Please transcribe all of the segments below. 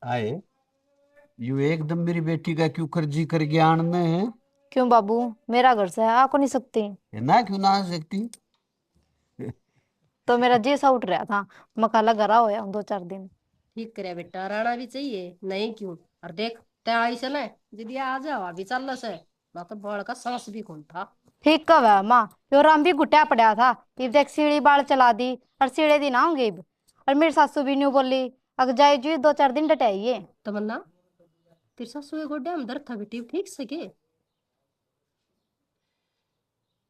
आए यू एकदम मेरी बेटी का क्यों कर्जी करके आणने है? क्यों बाबू? मेरा घर से है, आ को नहीं सकती? ये ना क्यों ना आ सकती? तो मेरा जी सा उठ रहा था। मकाला घरा होया हूँ 2 4 दिन। ठीक करे बेटा, राणा भी चाहिए नहीं क्यों। और देख ते आई से ना, दीदी आ जाओ अभी चल से ना, तो बड़ का सांस भी कौन था। ठीक कब है माँ? यो राम भी घुटिया पड़ा था। इब देख सीढ़ी बाढ़ चला दी। और सीढ़े दिन आऊंगी इब। और मेरी सासू भी न्यू बोली अग जाए जी 2 4 दिन डटाइए। तमन्ना, तेरे सासू के गोड्डे में दर्द था बेटी, ठीक से के?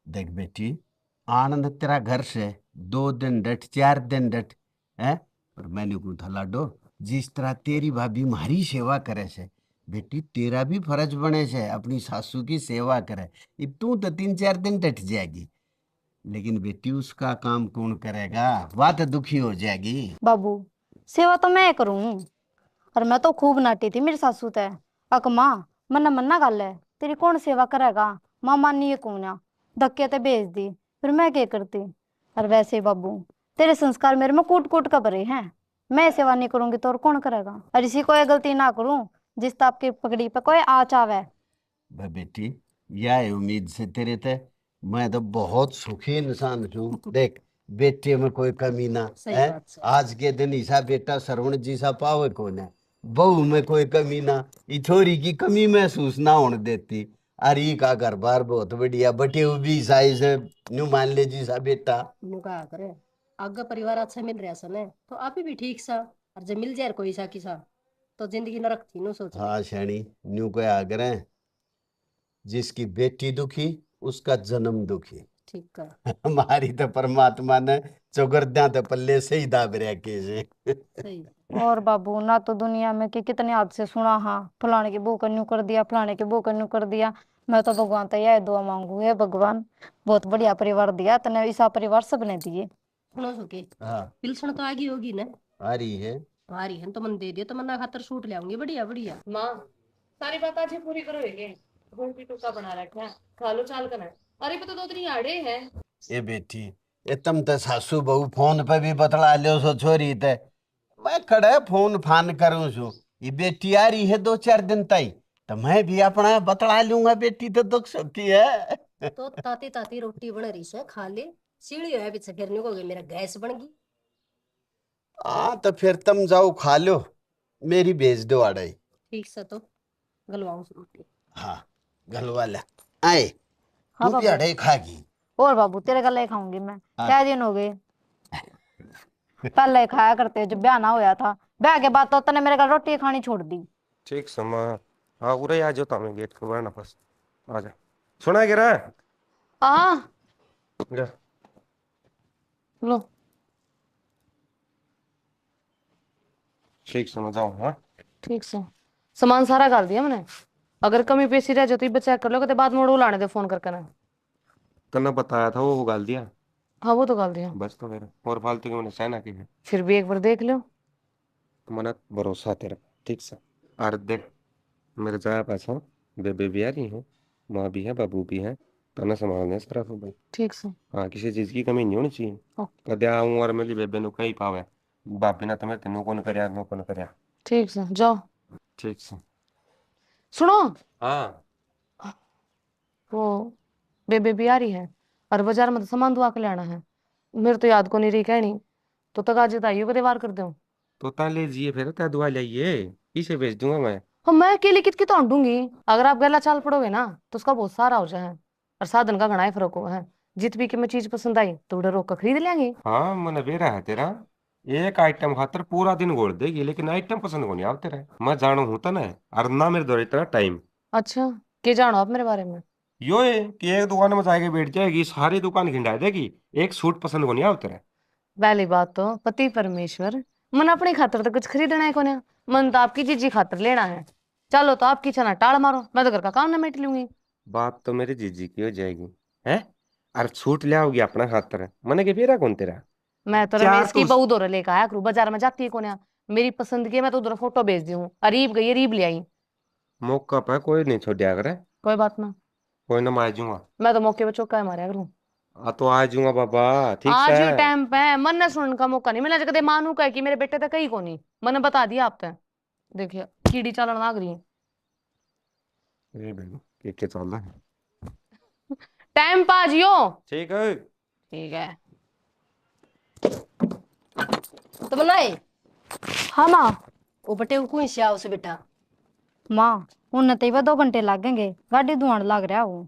देख बेटी, आनंद तेरा घर से 2 दिन डट 4 दिन डट है। और मैंने को था लाडो, जिस तरह तेरी भाभी मारी सेवा करे से, बेटी तेरा भी फर्ज बने से अपनी सासू की सेवा करे। अब तू तो 3 4 दिन डट जाएगी, लेकिन बेटी उसका काम कौन करेगा? वह तो दुखी हो जाएगी। बाबू, सेवा तो मैं करूँ। और मैं तो खूब नाटी थी मेरी सासू ते। अक माँ, मन्ना मन्ना गल है। तेरी कौन सेवा करेगा? माँ मानी है कौन? धक्के ते भेज दी। फिर मैं क्या करती? और वैसे बाबू, तेरे संस्कार मेरे में कूट कूट कर भरे हैं। मैं सेवा नहीं करूंगी तो और कौन करेगा? और इसी कोई गलती ना करूं जिस ताप की पगड़ी पे कोई आ चावे। भाई बेटी, यह है उम्मीद से तेरे ते मैं तो बहुत सुखी इंसान हूँ। देख, बेटे में कोई कमी ना सही है। बात से। आज के दिन ईसा बेटा श्रवण जी सा पावे कौन है? बहू में कोई कमी ना, ई छोरी की कमी महसूस ना होने देती। अरे का घर बार बहुत बढ़िया, बटे भी साई से न्यू मान ले जी सा बेटा। नु कहा करे, आगे परिवार अच्छा मिल रहा सा ने तो आप ही भी ठीक सा। और जब मिल जाए कोई सा किसा, तो जिंदगी नरक थी नु सोच ले। हाँ शैणी, न्यू को आग्रह है, जिसकी बेटी दुखी उसका जन्म दुखी। ठीक कर। हमारी तो परमात्मा ने चौगरद्या तो पल्ले से ही दाब रखे से। सही। और बाबू ना तो दुनिया में कि कितने हादसे सुना। हाँ, फलाने की बहू का न्यू कर दिया, फलाने की बहू का न्यू कर दिया। मैं तो भगवान से यह दुआ मांगू है, भगवान बहुत बढ़िया परिवार दिया तने, ऐसा परिवार सबने दिए। सुनो सुके, हाँ, पिलसण तो आगी होगी ना? आ रही है। भारी है तो मन दे दियो, तो मन्ना खातर सूट ले आऊंगी बढ़िया बढ़िया। माँ, सारी बात आज ही पूरी करो ये। घूम की टुका बना रखा है, खा लो चाल कर। अरे पता 2 3 आड़े हैं। ये बेटी, ये तुम तो सासू बहू फोन पे भी बतला लियो सो छोरी ते। मैं खड़े फोन फान करूं छू, ये बेटी आ रही है 2 4 दिन तई, तो मैं भी अपना बतला लूंगा। बेटी तो दुख सुखी है। तो ताती ताती रोटी बन रही से खा ले। सीढ़ी है पीछे गिरने को, मेरा गैस बन गई। हाँ तो फिर तुम जाओ खा लो, मेरी भेज दो आड़ाई। ठीक से तो गलवाऊं रोटी। हाँ, गलवा ले। आए, हाँ तू भी बाबू। अड़े खागी? और बाबू तेरे गले खाऊंगी मैं। हाँ। क्या दिन हो गए? पहले खाया करते जब ब्याह ना होया था। ब्याह के बाद तो तने मेरे घर रोटी खानी छोड़ दी। ठीक समा। हाँ उरे आ जाओ, तमें गेट के बाहर ना फंस। आ जा। सुना गिरा आ जा। लो। ठीक समझ जाओ। हाँ ठीक से सामान सारा डाल दिया मैंने। अगर कमी पेशी रह जाती बच्चा चेक कर लो, कहते बाद में उड़ू लाने दे फोन करके ना। तने बताया था वो गाल दिया। हाँ वो तो डाल दिया। बस तो फिर और फालतू की मैंने सहना की है। फिर भी एक बार देख लो। मना भरोसा तेरा। ठीक से। और देख, मेरे जाया पास है, बेबे भी आ रही है, माँ भी है, बाबू भी है। तने संभालने सारा तो भाई। ठीक से। हाँ, किसी चीज की कमी नहीं होनी चाहिए। ओ, कदे आऊं और मेरी बेबे नु कहीं पावे, बापी ना तुम्हें तेनू कौन करया नो कौन करया। ठीक से जाओ। ठीक से। सुनो, हाँ। वो बेबे भी आ रही है और बाजार में तो सामान दुआ के लाना है। मेरे तो याद को नहीं रही कहनी। तो तक आज बताइयो कदे वार कर दो। तो ता ले जिए फिर त्या दुआ लाइए, इसे भेज दूंगा मैं। हाँ मैं अकेले कित की तो ढूंढूंगी। अगर आप गला चाल पड़ोगे ना तो उसका बहुत सारा हो जाए। और साधन का घना ही फर्क हो है। जित भी की मैं चीज पसंद आई तो उधर रोक कर खरीद लेंगे। हाँ मन बेरा है तेरा। एक आइटम खातर पूरा दिन गोड़ देगी, लेकिन आइटम पसंद को नहीं आवते रहे। मैं जानो हूं तना, और ना मेरे दौरे इतना टाइम। अच्छा, के जानो आप मेरे बारे में? यो है कि एक दुकान में जाके बैठ जाएगी, सारी दुकान खिंडा देगी, एक सूट पसंद को नहीं आवते रहे। पहली बात तो पति परमेश्वर। मन अपनी खातर तो कुछ खरीदना है कोने। मन तो आपकी जीजी खातर लेना है। चलो तो आपकी छना टाल मारो, मैं तो घर का काम निमेट लूंगी। बात तो मेरी जीजी की हो जाएगी है। और सूट ले आओगी अपना खातर, मने के बेरा कौन तेरा। मैं तो चार रमेश तो की बहू दौरे लेकर आया करूँ, बाजार में जाती है कोने। मेरी पसंद की है, मैं तो उधर फोटो भेज दी हूँ। अरीब गई अरीब ले आई। मौका पर कोई नहीं छोड़िया करे। कोई बात ना। कोई ना, मैं आ जाऊंगा। मैं तो मौके पर चौका मारा करूँ। आ तो आ जाऊंगा बाबा। ठीक से। आज ही टाइम पे मन ने सुनने का मौका नहीं मिला। जगह मानू का है कि मेरे बेटे तक कहीं को नहीं। मैंने बता दिया आप तक। देखिए कीड़ी चालन लाग रही है। ये बेबी के चल रहा है। टाइम पा जियो। ठीक है। ठीक है। तो बनाए हाँ माँ। वो बटे कौन से आओ से बेटा। माँ उन्हें तो 2 घंटे लगेंगे, गाड़ी धुआं लग रहा वो।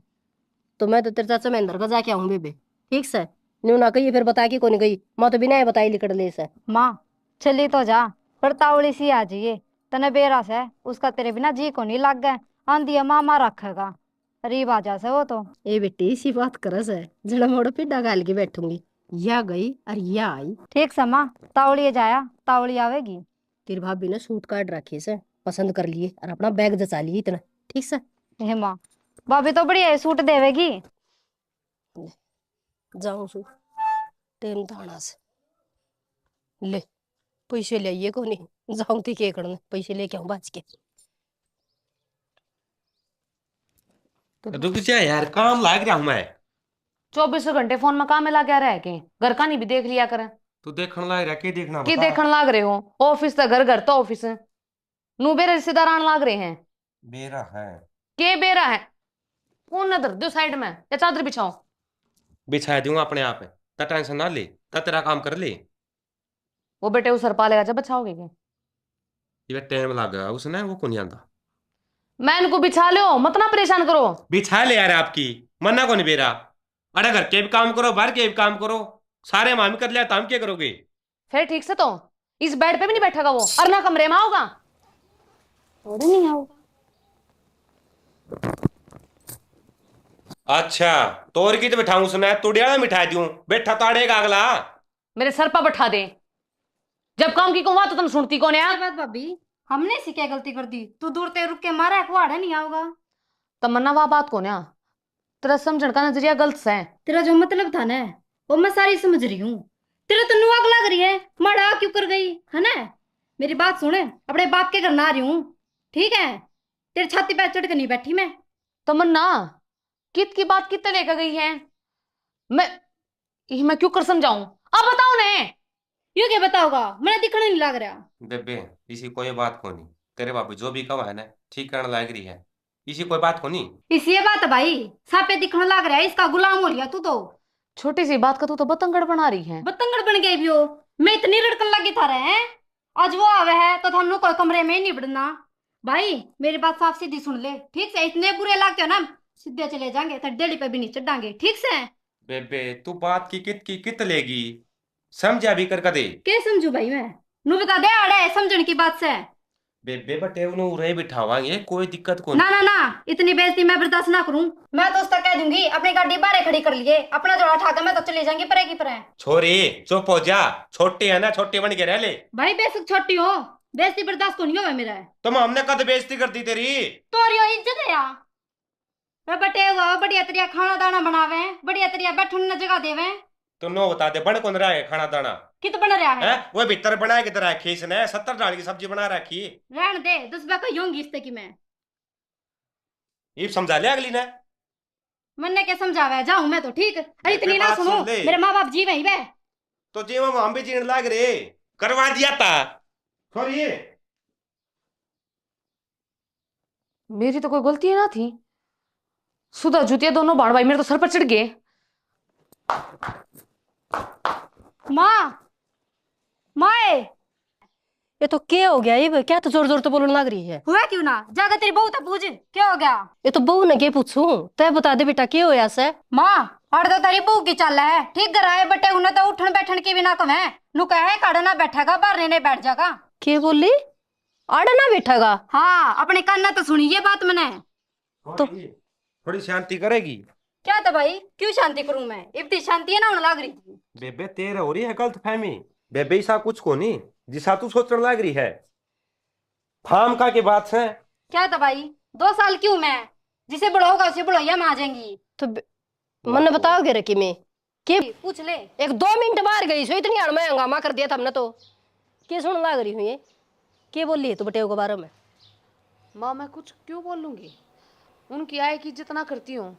तो मैं तो तेरे चाचा महेंद्र का जाके आऊं बेबे। ठीक से न्यू ना कही फिर बता के कौन गई, मैं तो बिना बताई लिकड़ ले से। माँ चली तो जा, पर तावड़ी सी आ जाइए। तने बेरा से उसका तेरे बिना जी को नहीं लग गए, आंधी मामा रखेगा। रीब आ जा से वो तो। ए बेटी इसी बात करस है, जड़ा मोड़ पिड्डा गाल के बैठूंगी। या गई और या आई। ठीक से माँ, तावड़ी जाया तावड़ी आवेगी। तेरी भाभी ने सूट काट रखी से, पसंद कर लिए और अपना बैग जचा लिए इतना। ठीक से हे माँ, भाभी तो बढ़िया सूट देवेगी। जाऊं सु टेम थाना से ले पैसे ले आइए कोनी। जाऊं थी के करने पैसे लेके आऊं बाज के। रुक जा यार, काम लाग रहा हूं मैं। 24 घंटे फोन में काम में लगा रह के घर का नहीं भी देख लिया करें। तू देखने लाग रहा, के देखना की बता। देखने लाग रहे हो? ऑफिस तो घर, घर तो ऑफिस है। नू बेरे रिश्तेदार आने लाग रहे हैं। मेरा है। के बेरा है? फोन नजर दो साइड में या चादर बिछाओ। बिछा दूंगा अपने आप। ता टेंशन ना ले, ता तेरा काम कर ले। वो बेटे उस सर पालेगा जब बचाओगे क्या? ये टाइम लगा उसने, वो कौन आता। मैं इनको बिछा लो, मत ना परेशान करो। बिछा ले यार, आपकी मन्ना कौन बेरा। अरे घर के भी काम करो, बाहर के भी काम करो, सारे मामी कर लिया, तुम क्या करोगे। फिर ठीक से तो इस बेड पे भी नहीं बैठेगा वो, और ना कमरे में आओगा। थोड़ी नहीं आओगा। अच्छा तोर की तो बिठाऊं उसने, तुड़िया मिठा दूं, बैठा तो अड़ेगा अगला। मेरे सर पर बैठा दे। जब काम की कहूँ तो तुम सुनती कौन है? बात भाभी, हमने इसी क्या गलती कर दी? तू दूर ते रुक के मारा कुआड़ा नहीं आओगा। तमन्ना वाह बात कौन है? तेरा समझण का नजरिया गलत से है। तेरा जो मतलब था ना वो मैं सारी समझ रही हूँ। तेरा तो नुआग लग रही है, मड़ा क्यों कर गई है ना। मेरी बात सुने, अपने बाप के घर ना आ रही हूँ, ठीक है? तेरी छाती पे चढ़ के नहीं बैठी मैं। तमन्ना कित की बात कितने लेकर गई है? मैं क्यों कर समझाऊं? अब बताओ ने। यूं क्या बताओगा, मैंने दिखने नहीं लग रहा। बेबे इसी कोई बात को नहीं, तेरे बाबू जो भी कहा है ना ठीक करने लाग रही है, इसी कोई बात को नहीं। इसी ये बात है भाई, सापे दिखने लग रहा है, इसका गुलाम हो लिया तू तो। छोटी सी बात का तू तो बतंगड़ बना रही है। बतंगड़ बन गई भी हो। मैं इतनी रड़कन लगी था रहे हैं, आज वो आवे है तो थानू कोई कमरे में ही नहीं बढ़ना। भाई मेरी बात साफ सीधी सुन ले, ठीक से? इतने बुरे लगते हो ना, सीधे चले जाएंगे तो डेली पे भी नहीं चढ़ांगे, ठीक से? बेबे तू बात की कित लेगी, समझा भी कर दे। क्या समझू भाई मैं? नू बता दे आड़े समझने की बात से। बेबे बटे उन्हें उरे बिठावांगे, कोई दिक्कत को ना ना ना, इतनी बेइज्जती मैं बर्दाश्त ना करूं। मैं तो उसका कह दूंगी अपनी गाड़ी बाहर खड़ी कर लिए, अपना जोड़ा ठाकर मैं तो चले जाएंगी परे की परे। छोरी चुप हो जा, छोटे है ना, छोटे बन के रह ले। भाई बेशक छोटी हो, बेइज्जती बर्दाश्त को नहीं होगा मेरा। तुम हमने कद बेइज्जती कर दी तेरी। तोरियो इज्जत है यार। मैं बटे हुआ बढ़िया तरिया खाना दाना बनावे, बढ़िया तरिया बैठने न जगह देवे। तो नो बता दे, बन कौन रहा है खाना दाना? कित बन रहा है? है वो भीतर बनाए की तरह खीस ने 70 डाल की सब्जी बना रखी। रहन दे, 10 बार कही इससे की मैं। ये समझा लिया अगली ने। मैंने क्या समझावे, जाऊं मैं तो ठीक। अरे इतनी ना बात सुनो, सुन ले। मेरे माँ बाप जी वहीं बे। तो जी हम भी जीण लाग रे, करवा दिया था। छोरी मेरी तो कोई गलती ना थी। सुधा जुतिया दोनों बाण भाई मेरे तो सर पर चढ़ गए। माँ माँ ये तो क्या हो गया, ये क्या तो जोर जोर तो बोलने लग रही है। हुआ क्यों ना? जाकर तेरी बहू तो पूछ क्या हो गया। ये तो बहू ने क्या पूछूं, तय बता दे बेटा क्या होया से। माँ अड़ तो तेरी बहू की चाल है, ठीक कराए बटे उन्हें तो उठन बैठन की भी ना कम है। नु कहे काड़े ना बैठेगा, बाहर नहीं बैठ जाएगा। क्या बोली? आड़ा ना बैठेगा? हाँ अपने कान ना तो सुनी ये बात मैंने। तो थोड़ी शांति करेगी। क्या तो भाई, क्यों शांति करूं मैं? इतनी शांति है ना होने लग रही थी। बेबे तेरे हो रही है गलत फहमी। बेबे ऐसा कुछ को नहीं जिसा तू सोचने लग रही है। फार्म का की बात है। क्या तो भाई, 2 साल क्यों मैं? जिसे बड़ा होगा उसे बढ़ोया में आ जाएंगी। तो मन बताओगे रे कि मैं के पूछ ले। एक 2 मिनट बाहर गई सो इतनी हड़ में हंगामा कर दिया था हमने तो। क्या सुन लग रही हूँ ये? क्या बोल रही है तू बटेव के बारे में? माँ मैं कुछ क्यों बोलूंगी? उनकी आय की इज्जत ना करती हूँ,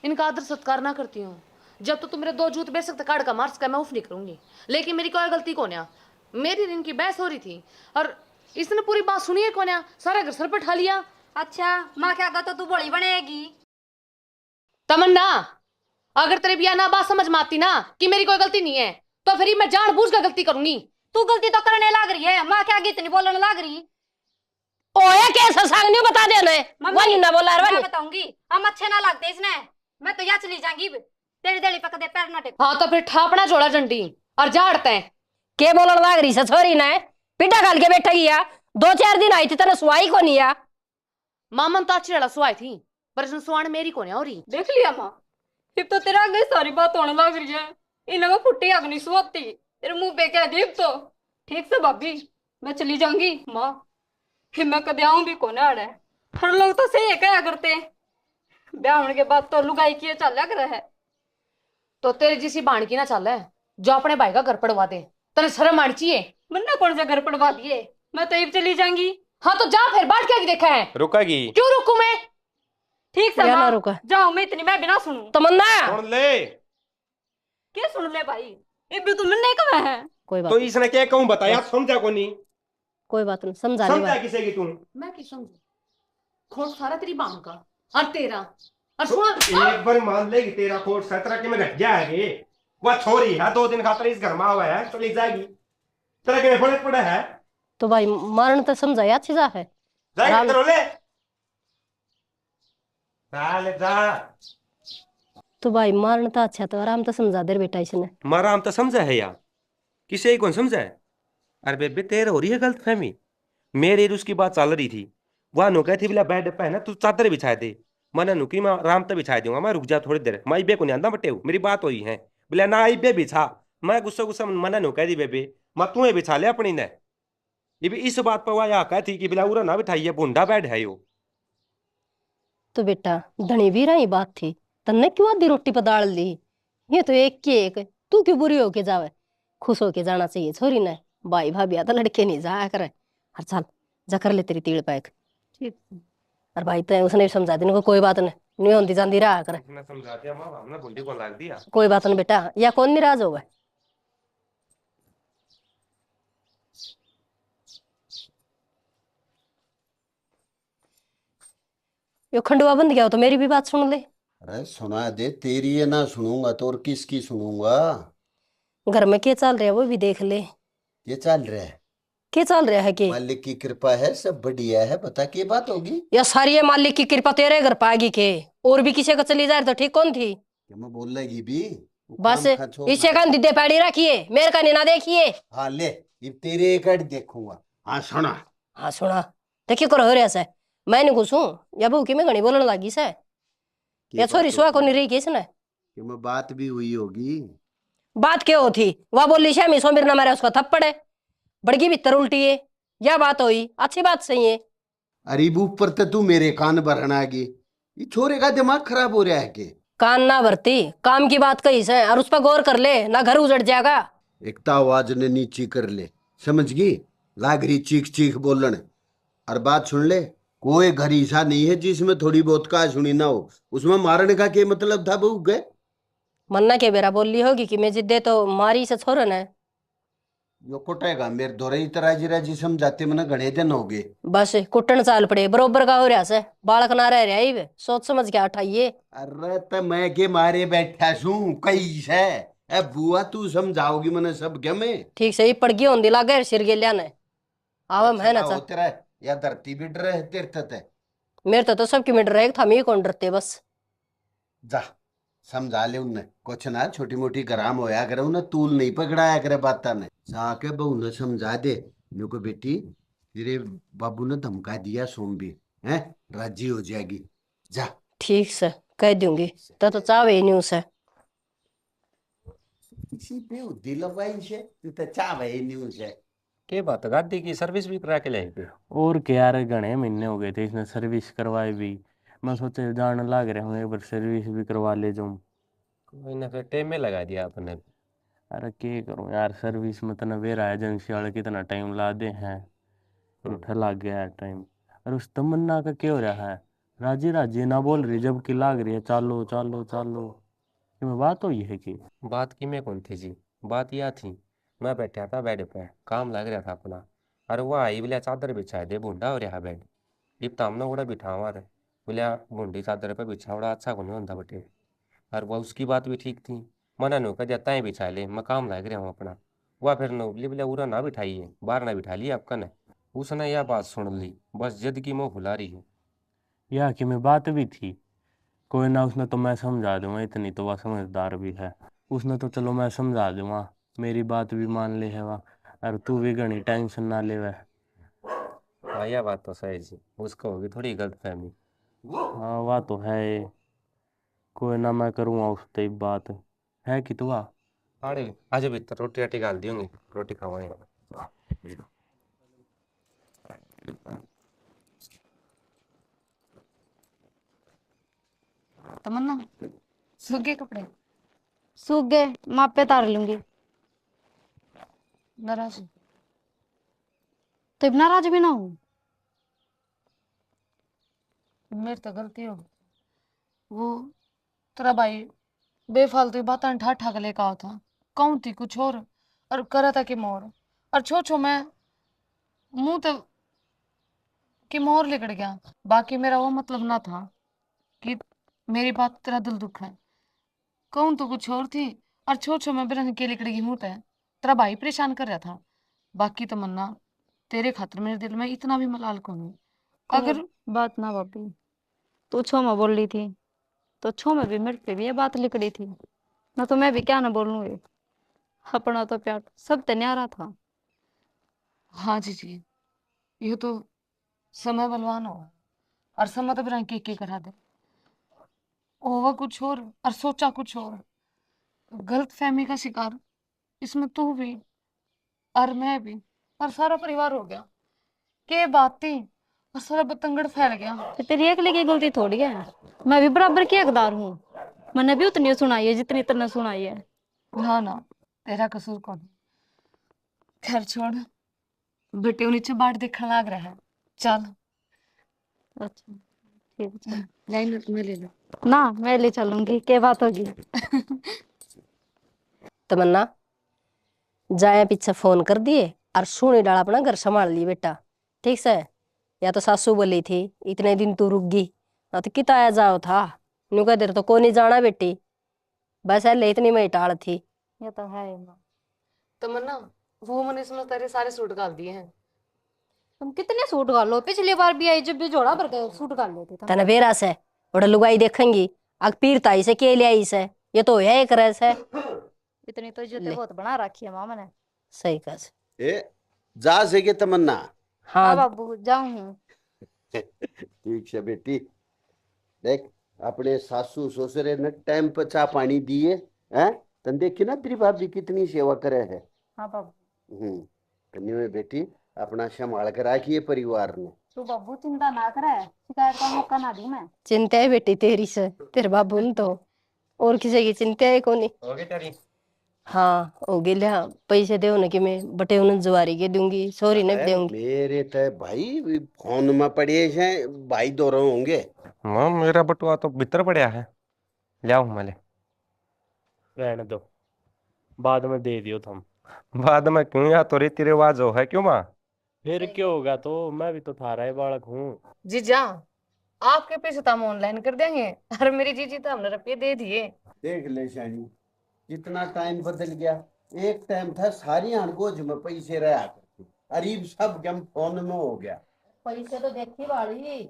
इनका आदर सत्कार ना करती हूँ। जब तो तुम मेरे 2 जूत बेच सकते काट का मार्क्स का मैं उफ नहीं करूंगी। लेकिन मेरी कोई गलती कौन है? मेरी इनकी बहस हो रही थी और इसने पूरी बात सुनी है कौन? सारा घर सर पर ठा लिया। अच्छा माँ क्या तो तू बड़ी बनेगी। तमन्ना, अगर तेरे बिया ना बात समझ में आती ना कि मेरी कोई गलती नहीं है, तो फिर मैं जानबूझ कर गलती करूंगी। तू गलती तो करने लग रही है, माँ क्या इतनी बोलने लग रही। ओए कैसा सांग नहीं बता दे ने मम्मी ना बोला रे मैं बताऊंगी, हम अच्छे ना लगते इसने। मैं तो यहाँ चली जाऊंगी, तेरी देली पक दे पैर ना टेक। हाँ तो फिर ठापना जोड़ा डंडी और झाड़ते हैं। के बोलन लाग रही छोरी ने पिटा खाल के बैठा गया। 2-4 दिन आई थी तेरे सुवाई को नहीं आ। मामन तो अच्छी लड़ा सुहाई थी, पर इसने सुहान मेरी को नहीं हो रही। देख लिया माँ, अब तो तेरा आगे सारी बात होने लग रही है। इन्हें मैं फुट्टी अग्नि सुहाती तेरे मुंह पे कह दी तो। ठीक से भाभी मैं चली जाऊंगी माँ, फिर मैं कदे आऊं भी कोने आड़े। हर लोग तो सही है क्या करते, ब्याह होने के बाद तो लुगाई किए चल कर है। तो तेरे जिसी बाण की ना चल है, जो अपने भाई का घर पड़वा दे। तेरे शर्म आनी चाहिए। मन्ना कौन सा घर पड़वा दिए, मैं तो अब चली जाऊंगी। हाँ तो जा फिर, बाट क्या देखा है? रुकेगी? क्यों रुकू मैं? ठीक से या ना माँ रुका। जाओ, मैं इतनी मैं बिना सुनूं। तमन्ना सुन ले। क्या सुन ले भाई, ये भी तुमने नहीं कहा है। कोई बात तो इसने क्या कहूं बताया, समझा को नहीं? कोई बात नहीं, समझा ली समझा बात। किसे की तू? मैं की समझू? खोट सारा तेरी बाण का और तेरा और तो सुन। एक बार मान ले कि तेरा कोट 17 के में घट गया है रे। वह छोरी है 2 दिन खातर इस घर में हुआ है, चली जाएगी। तेरा के फर्क पड़ा है? तो भाई मारन तो समझाया अच्छी जा है। जाएगी राम- तेरे ले। ले जा। तो भाई मारन तो अच्छा, तो आराम तो समझा दे बेटा इसने। मारा हम तो समझा है यार, किसे कौन समझा है? अरे बेबे तेरे हो रही है गलत फहमी। मेरे और उसकी बात चल रही थी, वह नो कहती बोला बेड पे है ना तू चादर बिछा दे। मैंने नुकी मैं आराम तो बिछा दूंगा, मैं रुक जा थोड़ी देर, मैं इबे को नहीं आंदा बटे मेरी बात हुई है। बोले ना इबे बिछा, मैं गुस्सा गुस्सा मैंने नु कह दी बेबे मैं तू बिछा ले अपनी ने। ये भी इस बात पर वह कहती कि बिला उरा ना बिठाइए, बुंडा बेड है यो। तो बेटा धनी भी रही बात थी, तन्ने क्यों आधी रोटी पर दाल ली? ये तो एक के एक, तू क्यों बुरी होके जावे? खुश होके जाना चाहिए छोरी ने। भाई भाभी तो लड़के नहीं जाया करे। हर चल जा कर ले तेरी तीड़ पैक। ठीक। और भाई तो उसने भी समझा देने को कोई बात नहीं होती जाती रहा करे। मैं समझा दिया मां, हमने बुंडी को लाग दिया। कोई बात नहीं बेटा, या कौन निराज होगा। यो खंडुआ बंद गया हो तो मेरी भी बात सुन ले। अरे सुना दे, तेरी ये ना सुनूंगा तो और किसकी सुनूंगा? घर में क्या चल रहा है वो भी देख ले। ये चल रहा है, क्या चल रहा है कि मालिक की कृपा है, सब बढ़िया है। बता क्या बात होगी? या सारी ये मालिक की कृपा तेरे घर पाएगी के? और भी किसी को चली जाए तो ठीक कौन थी? क्या मैं बोल लेगी भी? वो बस काम खा छोड़ इसे ना। का दिद्दे पैड़ी रखिए, मेरे का ना देखिए। हाँ ले, ये तेरे एक अड़ देखूंगा। हाँ सुना, हाँ सुना, देखिए करो हो रहा से। मैं नहीं घुसूं या बहू की मैं घनी बोलने लगी से। क्या या छोरी बात सुहा को होगी? नहीं रही किसने? कि मैं बात भी हुई होगी। बात क्या होती? वह बोली शामी सोमिर ना मारे उसका थप्पड़ है, बड़गी भीतर उल्टी है। यह बात हुई, अच्छी बात सही है। अरे ऊपर तो तू मेरे कान भरना आगे, ये छोरे का दिमाग खराब हो रहा है के? कान ना भरती, काम की बात कही से और उस पर गौर कर ले, ना घर उजड़ जाएगा। एक तो आवाज ने नीची कर ले, समझ गई? लागरी चीख चीख बोलन। और बात सुन ले, कोई घर ऐसा नहीं है जिसमें थोड़ी बहुत का सुनी ना हो। उसमें मारने का क्या मतलब था बहू के? मन्ना के बेरा बोली होगी कि मैं जिद्दे तो मारी से छोरन है। यो कोटेगा मेरे दोरे इतरा जिरा जी समझाते मैंने घने दिन हो गए। बस कुटन चाल पड़े बरोबर का हो रहा से, बालक ना रह रहा है, सोच समझ के उठाइए। अरे तो मैं के मारे बैठा सू कई से। ए बुआ तू समझाओगी मैंने सब क्या मैं? ठीक से ही पड़गी होंदी लागे सिर गेलिया ने आवा है ना चा। तेरा या धरती भी डरे तीर्थ ते। मेरे तो सबकी मिट रहे था, मैं कौन डरते बस। जा समझा ले उन्हें कुछ ना, छोटी मोटी गराम होया करे उन्हें, तूल नहीं पकड़ाया करे बाता ने। जाके बहू ने समझा दे मेरे को, बेटी तेरे बाबू ने धमका दिया सोम भी है, राजी हो जाएगी। जा ठीक से कह दूंगी, तो चावे ही नहीं उसे। इसी पे दिल वाइन से तू तो चाहे ही नहीं उसे। के बात गाड़ी की सर्विस भी करा के लाएंगे? और क्या यार, घने महीने हो गए थे इसने सर्विस करवाई भी। मैं सोचे जाने लग रहे हूँ एक बार सर्विस भी करवा ले जाऊँ। कोई ना, फिर टाइम में लगा दिया आपने। अरे क्या करूँ यार, सर्विस में तना वेरा एजेंसी वाले कितना टाइम ला दे हैं, उठा लग गया है टाइम। और उस तमन्ना का क्या हो रहा है, राजी राजी ना बोल रही जबकि लाग रही है चालो चालो चालो। ये में बात हुई है कि बात की में कौन थी जी? बात यह थी, मैं बैठा था बेड पे, काम लग रहा था अपना। अरे वो आई बोले चादर बिछा दे बूढ़ा हो रहा बेड इब तो हमने उड़ा बिठावा रे बोले बूढ़ी चादर पे बिछा उड़ा अच्छा को नहीं होता बटे। और वो उसकी बात भी ठीक थी। मना नु कह जाता है बिछा ले मैं काम लग रहा हूँ अपना। वह फिर नो बोले बोले उरा ना बिठाइए बाहर ना बिठा लिया आपका ने। उसने यह बात सुन ली बस जिद की मुँह फुला रही है। यह कि मैं बात भी थी कोई ना, उसने तो मैं समझा दूंगा, इतनी तो वह समझदार भी है। उसने तो चलो मैं समझा दूंगा, मेरी बात भी मान ले है वह। और तू भी घनी टेंशन ना ले वह। हाँ यह बात तो सही जी उसको होगी थोड़ी गलतफहमी। हाँ वह तो है। कोई ना मैं करूँगा उससे ही बात। है कि तू आ। अरे आज भीतर रोटी राटी डाल दी होंगी रोटी खावाएंगे। तमन्ना सूख गए कपड़े? सूख गए, मापे तार लूंगी। नाराज? तो इब नाराज भी ना हूँ। मेरी तो गलती हो गई। वो तेरा भाई बेफालतू की बातें ठा ठा के लेकर आओ था। कहूँ थी कुछ और करा था कि मोर। और छो छो मैं मुंह तो कि मोर लिकड़ गया। बाकी मेरा वो मतलब ना था कि मेरी बात तेरा दिल दुख है। कहूँ तो कुछ और थी और छो छो मैं बिरंग के लिकड़ गई मुंह ते। तेरा भाई परेशान कर रहा था। बाकी तो मन्ना तेरे खातिर मेरे दिल में इतना भी मलाल को नहीं। अगर बात ना भाभी, तू छो में बोल रही थी तो छो में भी मेरे पे भी ये बात लिखड़ी थी ना, तो मैं भी क्या ना बोलूँ। ये अपना तो प्यार सब ते न्यारा था। हाँ जी ये तो समय बलवान हो और समय तो बिरंग के करा दे। होवा कुछ और सोचा कुछ और। गलत फहमी का शिकार इसमें तू भी और मैं भी और सारा परिवार हो गया। के बात थी और सारा बतंगड़ फैल गया। तो तेरी अकेले की गलती थोड़ी है, मैं भी बराबर की हकदार हूँ। मैंने भी उतनी सुनाई है जितनी तेने सुनाई है। ना तेरा कसूर कौन? खैर छोड़, बेटे नीचे बाट देखने लग रहा है। चल अच्छा ठीक है। लाइन में ले लो। ना मैं ले चलूंगी, क्या बात होगी। तमन्ना जाए पीछे फोन कर दिए और सुनी डाल अपना घर संभाल ली बेटा। ठीक से। या तो सासू बोली थी इतने दिन तू रुक गई ना तो किता आया जाओ था। न्यू कह देर तो को नहीं जाना बेटी, बस है इतनी मैं टाल थी। ये तो है माँ। तमन्ना वो मैंने इसमें तेरे सारे सूट गाल दिए हैं। तुम कितने सूट गाल लो, पिछली बार भी आई जब भी जोड़ा भर के सूट गाल लेते थे। तने बेरा से बड़ा लुगाई देखेंगी अग पीर ताई से के लिया से ये तो है एक रस है। इतनी तो इज्जत ले। बहुत बना रखी है माँ मैंने। सही कस। ए जा सके तमन्ना। हाँ हाँ बाबू जाऊँ। ठीक है बेटी। देख अपने सासू ससुरे ने टाइम पर चाह पानी दिए हैं। तन देखी ना तेरी भाभी कितनी सेवा करे है। हाँ बाबू। धन्यवाद बेटी। अपना संभाल कर रखिए परिवार ने। तू बाबू चिंता ना करे, शिकायत का मौका ना दी मैं। चिंता है बेटी तेरी से, तेरे बाबू ने तो और किसी की चिंता है कोनी। हो गई तेरी? हाँ हो गई लिया पैसे दे उन्हें कि मैं बटे उन्हें जवारी के दूंगी सॉरी नहीं दूंगी। मेरे तो भाई फोन में पड़े हैं भाई दो रहे होंगे। हाँ मेरा बटुआ तो भीतर पड़ा है ले आओ मैं ले। रहने दो, बाद में दे दियो तुम। बाद में क्यों या तो रीति रिवाज हो है क्यों माँ? फिर क्यों होगा, तो मैं भी तो थारा ही बालक हूँ। जीजा आपके पैसे तो हम ऑनलाइन कर देंगे और मेरी जीजी तो हमने रुपये दे दिए। देख ले शानी कितना टाइम बदल गया। एक टाइम था सारी अनगोज में पैसे रहा करते, अरीब सब गम फोन में हो गया। पैसे तो देखी वाली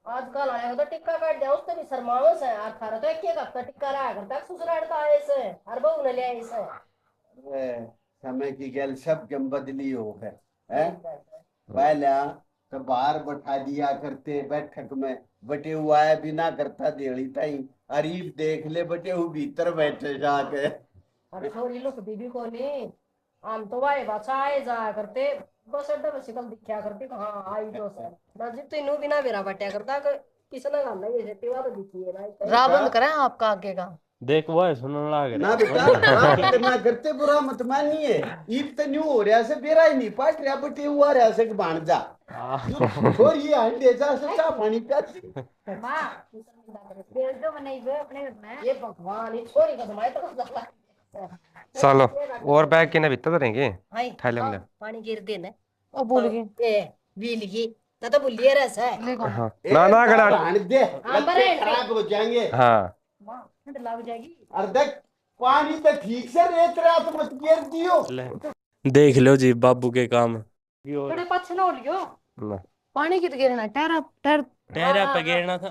आजकल आया तो टिक्का काट दिया उसने भी शर्माओ से यार थारा तो एक हफ्ता टिक्का रहा करता ससुराल का आए से हर बहू ने ले आई से। अरे समय की गैल सब गम बदली हो है, हैं? पहले तो बाहर बैठा दिया करते बैठक में बटे हुआ है बिना करता देड़ी ताई। अरीब देख ले बटे हु भीतर बैठे जाके। और छोरी लोग बीबी को नहीं हम तो वाए बाचा आए जा करते बस अड्डा में शिकल दिखा करती हाँ आई तो सर बस तो इनू बिना बेरा बटिया करता किसने गाना ये सेवा तो दिखी है ना रावंद करें आपका आगे का। देख वो है सुनने लग ना रहा बेटा आप इतना करते बुरा मत मानिए। ईब तो न्यू हो रहा से बेरा ही नहीं पाट रहा बटे हुआ रहा से बाण जा और ये अंडे जा से चा पानी प्यासी। माँ भेज दो मैंने अपने घर में। ये भगवान ये छोरी का समाये तो चलो और बैग के ना भीतर तो रहेंगे हाय थैले में ले। पानी गिर दे ना ओ भूल गई ए भीलगी तो भूलिए रस है ले कौन हाँ ना ना गड़ा ढाल दे, हाँ, लत्ते बरे। खराब हो जाएंगे। हाँ ठंड लग जाएगी अरे देख, पानी तो ठीक से रेत रहा तो मत गिर दियो। ले देख लो जी बाबू के काम थोड़े पाछे ना हो लियो ना पानी की तो गिरना टायर टायर तेरे पे गिरना था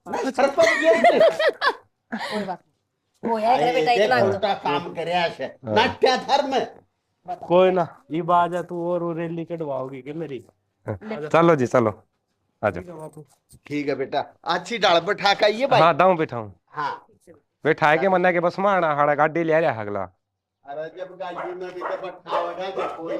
नहीं, सर पर गिर दे। कोई बात नहीं वो है घर बेटा देख, इतना उल्टा काम करया से नाट्य धर्म। कोई ना ये बात है तू और रैली कटवाओगी कि मेरी चलो जी चलो आ जाओ ठीक है बेटा, अच्छी डाल बैठा का ये भाई। हाँ दाऊं बैठाऊं हाँ, बैठाए के मन्ना के बस मारना हाड़ा गाड़ी ले आ रहा अगला अरे जब गाड़ी में भी तो बैठा होगा तो कोई